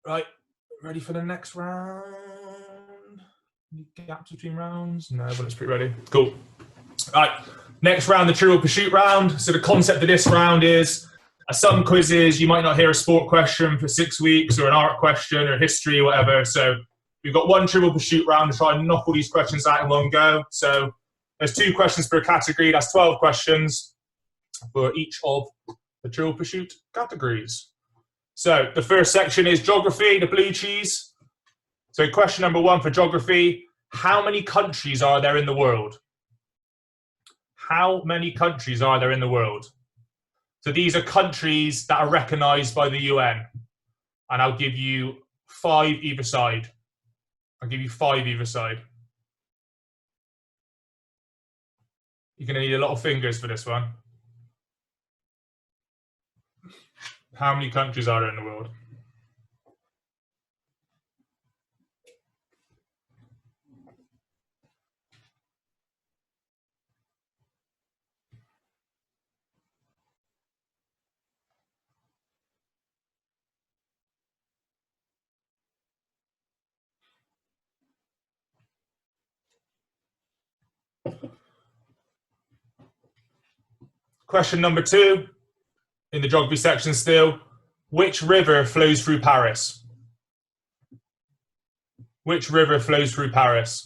Right, ready for the next round? Any gaps between rounds? No, but it's pretty ready. Cool. All right, next round, the Trivial Pursuit round. So the concept of this round is, some quizzes, you might not hear a sport question for 6 weeks, or an art question, or history, or whatever. So we've got one Trivial Pursuit round to try and knock all these questions out in one go. So there's 2 questions per category. That's 12 questions for each of the Trivial Pursuit categories. So the first section is geography, the blue cheese. So question number 1 for geography, how many countries are there in the world? How many countries are there in the world? So these are countries that are recognized by the UN. And I'll give you 5 either side. I'll give you 5 either side. You're going to need a lot of fingers for this one. How many countries are there in the world? Question number 2, in the geography section still, which river flows through Paris? Which river flows through Paris?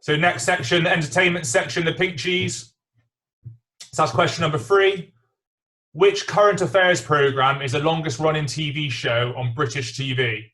So next section, the entertainment section, the pink cheese. So that's question number 3. Which current affairs programme is the longest running TV show on British TV?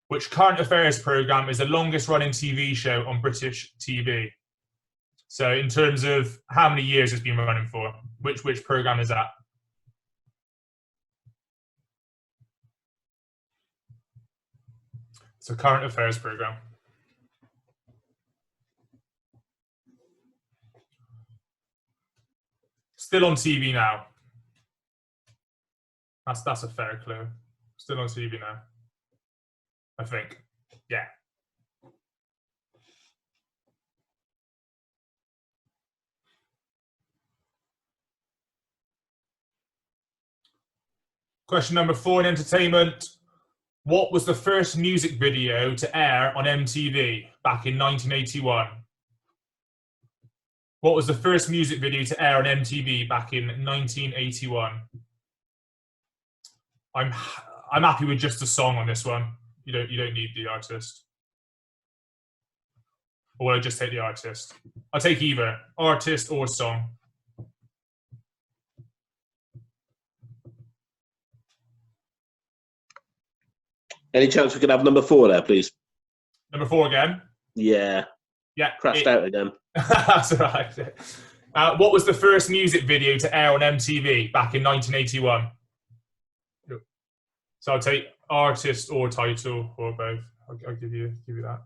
Which current affairs programme is the longest running TV show on British TV? So in terms of how many years it's been running for, which programme is that? It's a current affairs programme. Still on TV now. That's a fair clue. Still on TV now, I think. Yeah. Question number 4 in entertainment. What was the first music video to air on MTV back in 1981? What was the first music video to air on MTV back in 1981? I'm happy with just a song on this one. You don't need the artist. Or will I just take the artist? I'll take either artist or song. Any chance we could have number 4 there, please? Number 4 again? Yeah. Yeah. Crashed out again. That's all right. What was the first music video to air on MTV back in 1981? So I'll take artist or title or both. I'll give you that.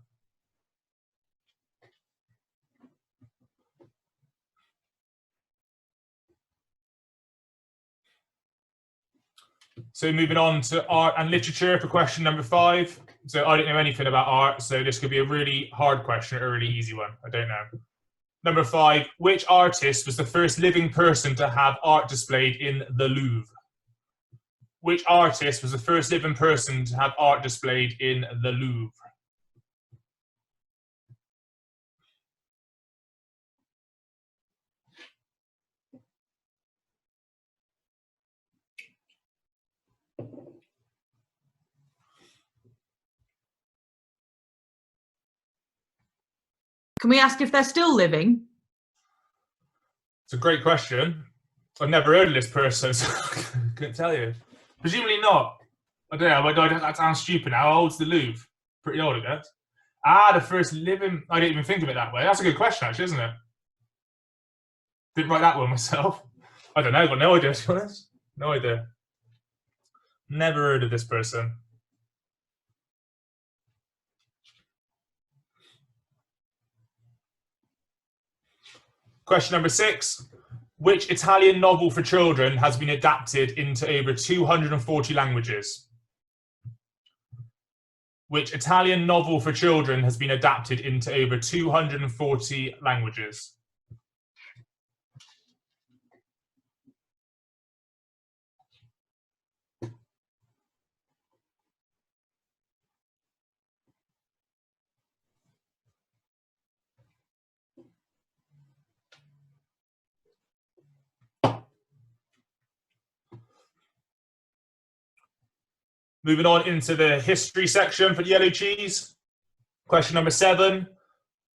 So moving on to art and literature for question number 5. So I don't know anything about art, so this could be a really hard question or a really easy one. I don't know. Number 5, which artist was the first living person to have art displayed in the Louvre? Which artist was the first living person to have art displayed in the Louvre? Can we ask if they're still living? It's a great question. I've never heard of this person, so I couldn't tell you. Presumably not. I don't know. That sounds stupid now. How old's the Louvre? Pretty old, I guess. The first living. I didn't even think of it that way. That's a good question, actually, isn't it? Didn't write that one myself. I don't know. I've got no idea, to be honest. No idea. Never heard of this person. Question number 6. Which Italian novel for children has been adapted into over 240 languages? Which Italian novel for children has been adapted into over 240 languages? Moving on into the history section for the yellow cheese. Question number 7.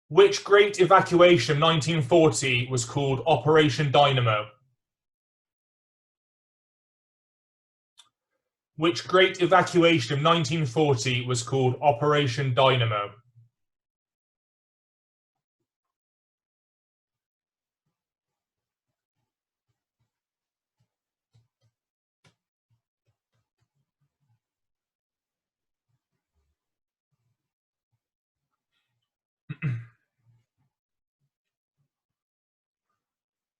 Which great evacuation of 1940 was called Operation Dynamo? Which great evacuation of 1940 was called Operation Dynamo?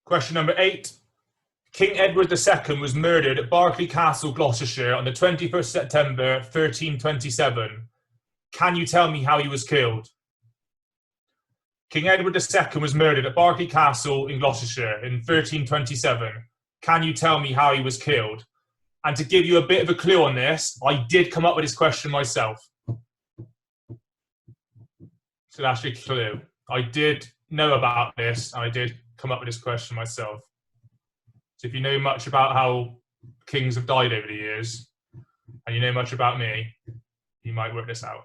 Question number 8. King Edward II was murdered at Berkeley Castle, Gloucestershire on the 21st September 1327. Can you tell me how he was killed? King Edward II was murdered at Berkeley Castle in Gloucestershire in 1327. Can you tell me how he was killed? And to give you a bit of a clue on this, I did come up with this question myself. So that's your clue. I did know about this, and I did come up with this question myself. So if you know much about how kings have died over the years, and you know much about me, you might work this out.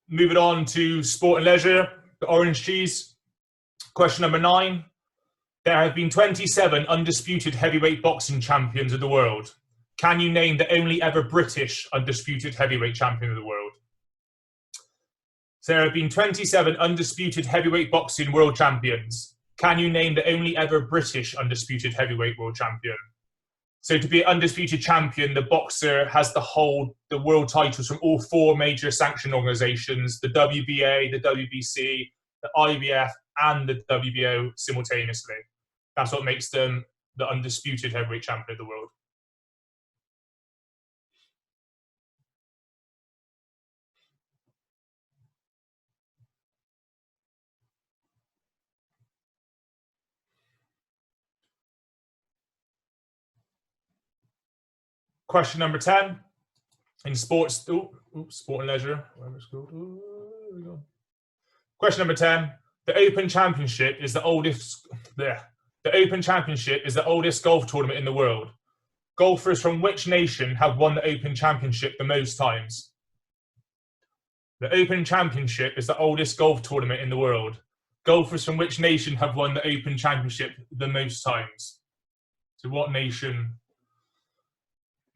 Moving on to sport and leisure, the orange cheese. Question number 9. There have been 27 undisputed heavyweight boxing champions of the world. Can you name the only ever British undisputed heavyweight champion of the world? So there have been 27 undisputed heavyweight boxing world champions. Can you name the only ever British undisputed heavyweight world champion? So to be an undisputed champion, the boxer has to hold the world titles from all 4 major sanction organizations, the WBA, the WBC, the IBF, and the WBO simultaneously. That's what makes them the undisputed heavyweight champion of the world. Question number 10. In sports, sport and leisure. Question number 10. The Open Championship is the oldest. The Open Championship is the oldest golf tournament in the world. Golfers from which nation have won the Open Championship the most times? The Open Championship is the oldest golf tournament in the world. Golfers from which nation have won the Open Championship the most times? So what nation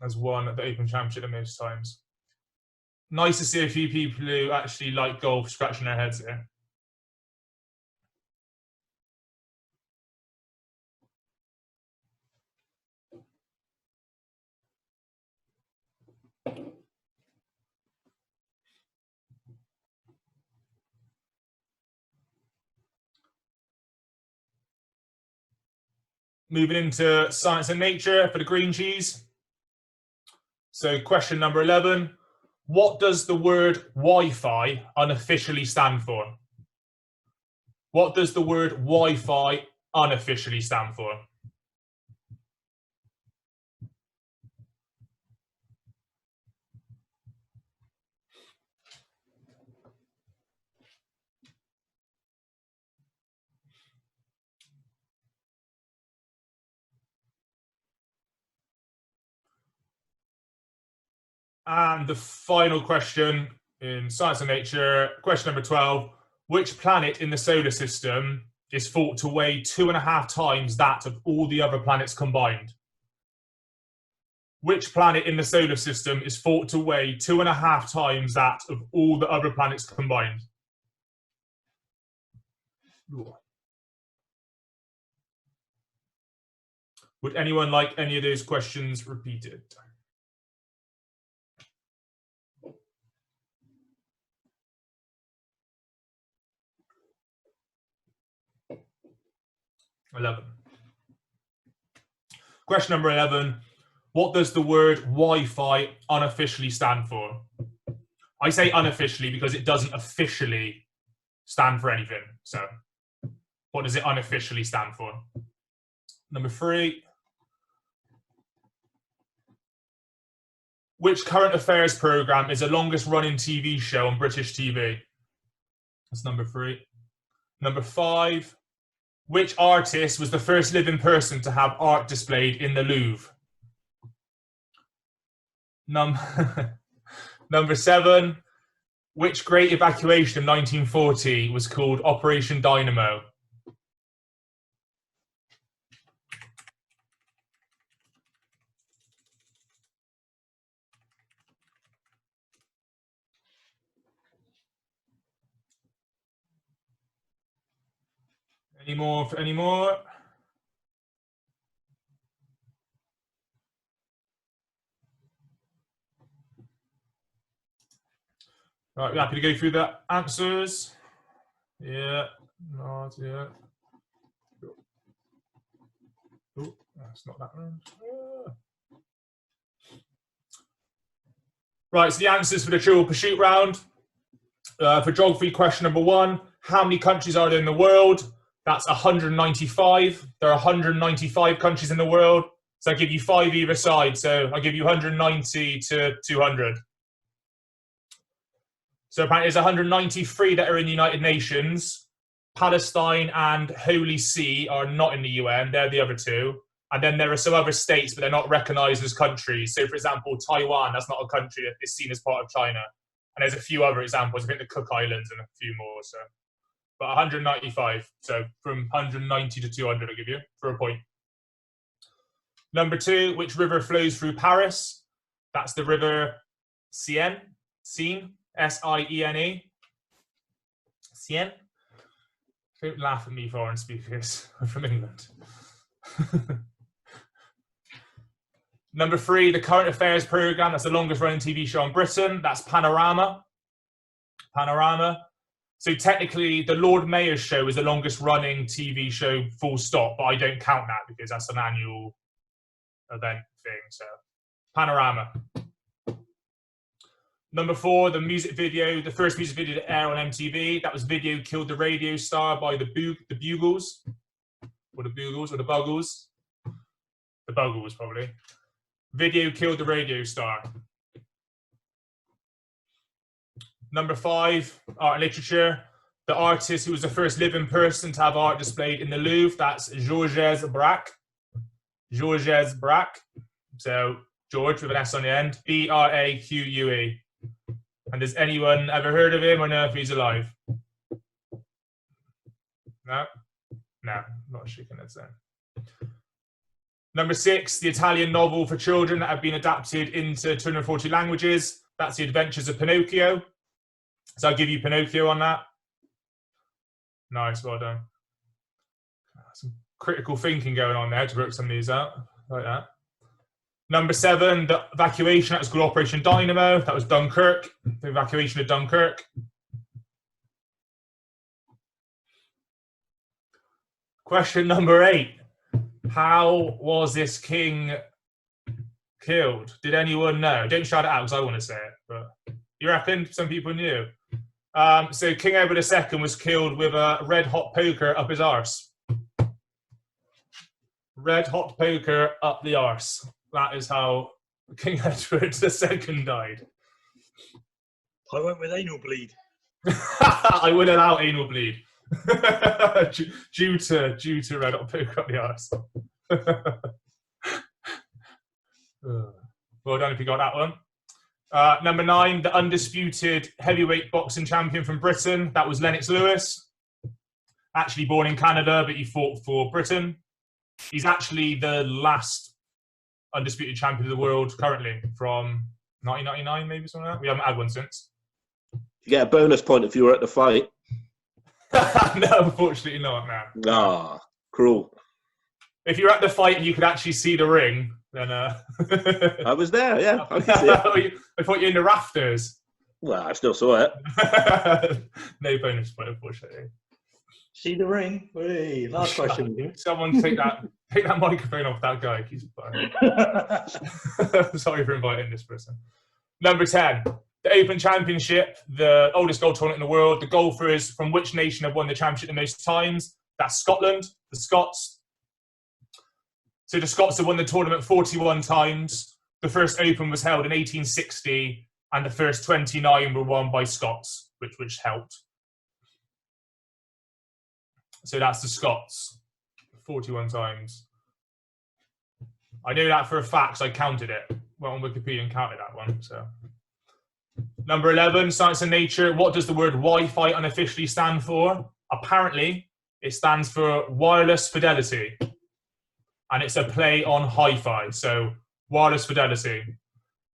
has won the Open Championship the most times? Nice to see a few people who actually like golf scratching their heads here. Moving into science and nature for the green cheese. So question number 11. What does the word Wi-Fi unofficially stand for? What does the word Wi-Fi unofficially stand for? And the final question in science and nature, question number 12. Which planet in the solar system is thought to weigh 2.5 times that of all the other planets combined? Which planet in the solar system is thought to weigh 2.5 times that of all the other planets combined? Would anyone like any of those questions repeated? Question number 11. What does the word Wi-Fi unofficially stand for? I say unofficially because it doesn't officially stand for anything. So what does it unofficially stand for? Number 3. Which current affairs program is the longest running TV show on British TV? That's number 3. Number 5. Which artist was the first living person to have art displayed in the Louvre? Number 7. Which great evacuation of 1940 was called Operation Dynamo? Any more? Any more? Right, we're happy to go through the answers. Yeah, not yeah. Oh, that's not that one. Yeah. Right, so the answers for the Trivial Pursuit round. For geography, question number 1, how many countries are there in the world? That's 195. There are 195 countries in the world. So I give you 5 either side. So I give you 190 to 200. So apparently there's 193 that are in the United Nations. Palestine and Holy See are not in the UN. They're the other 2. And then there are some other states, but they're not recognized as countries. So for example, Taiwan, that's not a country. It's seen as part of China. And there's a few other examples. I think the Cook Islands and a few more. So, but 195. So from 190 to 200, I'll give you for a point. Number 2, which river flows through Paris? That's the river Seine. Seine. S-I-E-N-E. Seine. Don't laugh at me, foreign speakers. I'm from England. Number 3, the current affairs program. That's the longest running TV show in Britain. That's Panorama. Panorama. So technically, the Lord Mayor's show is the longest running TV show, full stop. But I don't count that because that's an annual event thing. So Panorama. Number 4, the music video, the first music video to air on MTV. That was Video Killed the Radio Star by the Bugles. Or the Bugles, or the Buggles. The Buggles, probably. Video Killed the Radio Star. Number 5, art and literature. The artist who was the first living person to have art displayed in the Louvre. That's Georges Braque. Georges Braque. So George with an S on the end. B-R-A-Q-U-E. And has anyone ever heard of him or know if he's alive? No? No, not shaking its head. Number 6, the Italian novel for children that have been adapted into 240 languages. That's The Adventures of Pinocchio. So I'll give you Pinocchio on that. Nice, well done. Some critical thinking going on there to work some of these out, like that. Number 7, the evacuation, that was called Operation Dynamo. That was Dunkirk, the evacuation of Dunkirk. Question number 8. How was this king killed? Did anyone know? Don't shout it out because I want to say it, but you reckon some people knew? So King Edward II was killed with a red hot poker up his arse. Red hot poker up the arse. That is how King Edward II died. I went with anal bleed. I would allow anal bleed. due to red hot poker up the arse. Well done if you got that one. Number 9, the undisputed heavyweight boxing champion from Britain. That was Lennox Lewis. Actually born in Canada, but he fought for Britain. He's actually the last undisputed champion of the world currently from 1999, maybe something like that. We haven't had one since. You get a bonus point if you were at the fight. No, unfortunately not. No. Ah, cruel. If you're at the fight and you could actually see the ring, then I was there, yeah. I could see it. I thought you were in the rafters. Well, I still saw it. No bonus point, unfortunately. See the ring? Hey, last question. Someone take that microphone off that guy. He's fine. Sorry for inviting this person. Number 10, the Open Championship, the oldest golf tournament in the world. The golfers from which nation have won the championship the most times? That's Scotland, the Scots. So the Scots have won the tournament 41 times. The first Open was held in 1860, and the first 29 were won by Scots, which helped. So that's the Scots, 41 times. I know that for a fact, so I counted it. Went on Wikipedia and counted that one. So, number 11, Science and Nature. What does the word Wi-Fi unofficially stand for? Apparently, it stands for wireless fidelity. And it's a play on hi-fi, so wireless fidelity.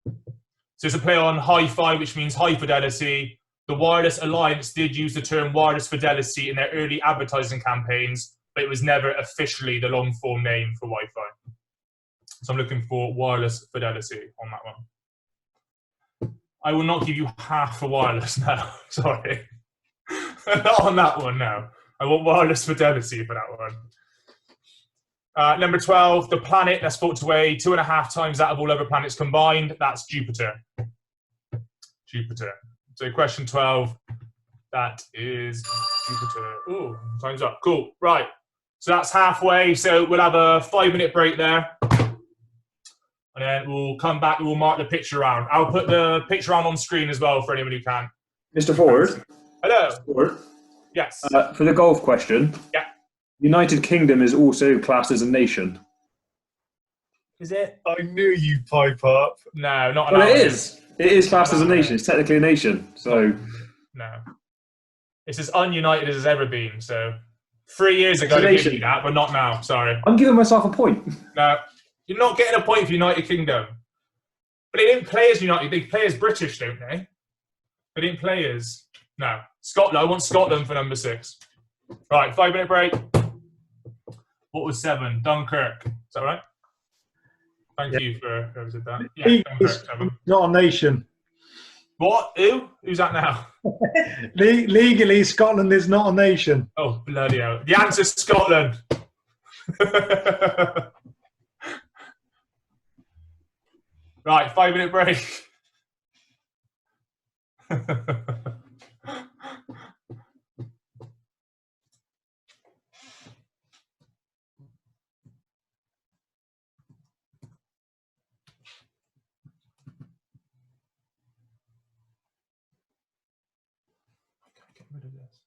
So it's a play on hi-fi, which means high fidelity. The Wireless Alliance did use the term wireless fidelity in their early advertising campaigns, but it was never officially the long-form name for Wi-Fi. So I'm looking for wireless fidelity on that one. I will not give you half for wireless now. Sorry. Not on that one, no. I want wireless fidelity for that one. Number 12, the planet that's thought to weigh 2.5 times that of all other planets combined, that's Jupiter. Jupiter. So question 12, that is Jupiter. Oh, time's up. Cool. Right. So that's halfway. So we'll have a 5-minute break there. And then we'll come back and we'll mark the picture round. I'll put the picture round on screen as well for anyone who can. Mr. Ford? Hello. Mr. Ford? Yes. For the golf question, Yeah. United Kingdom is also classed as a nation. Is it? I knew you'd pipe up. No, not Well, an it hour. is. It is classed as a nation. It's technically a nation. So No. It's as ununited as it's ever been. So 3 years ago, It's a they gave nation. you that, but not now. Sorry. I'm giving myself a point. No. You're not getting a point for United Kingdom. But they didn't play as United. They play as British, don't they? They didn't play as... No. Scotland. I want Scotland for number 6. Right, 5-minute break. What was 7? Dunkirk. Is that right? Thank you for whoever said that. Yeah, Dunkirk, 7. Not a nation. What? Who? Who's that now? Legally, Scotland is not a nation. Oh, bloody hell. The answer's Scotland. Right, 5-minute break. Get rid of this.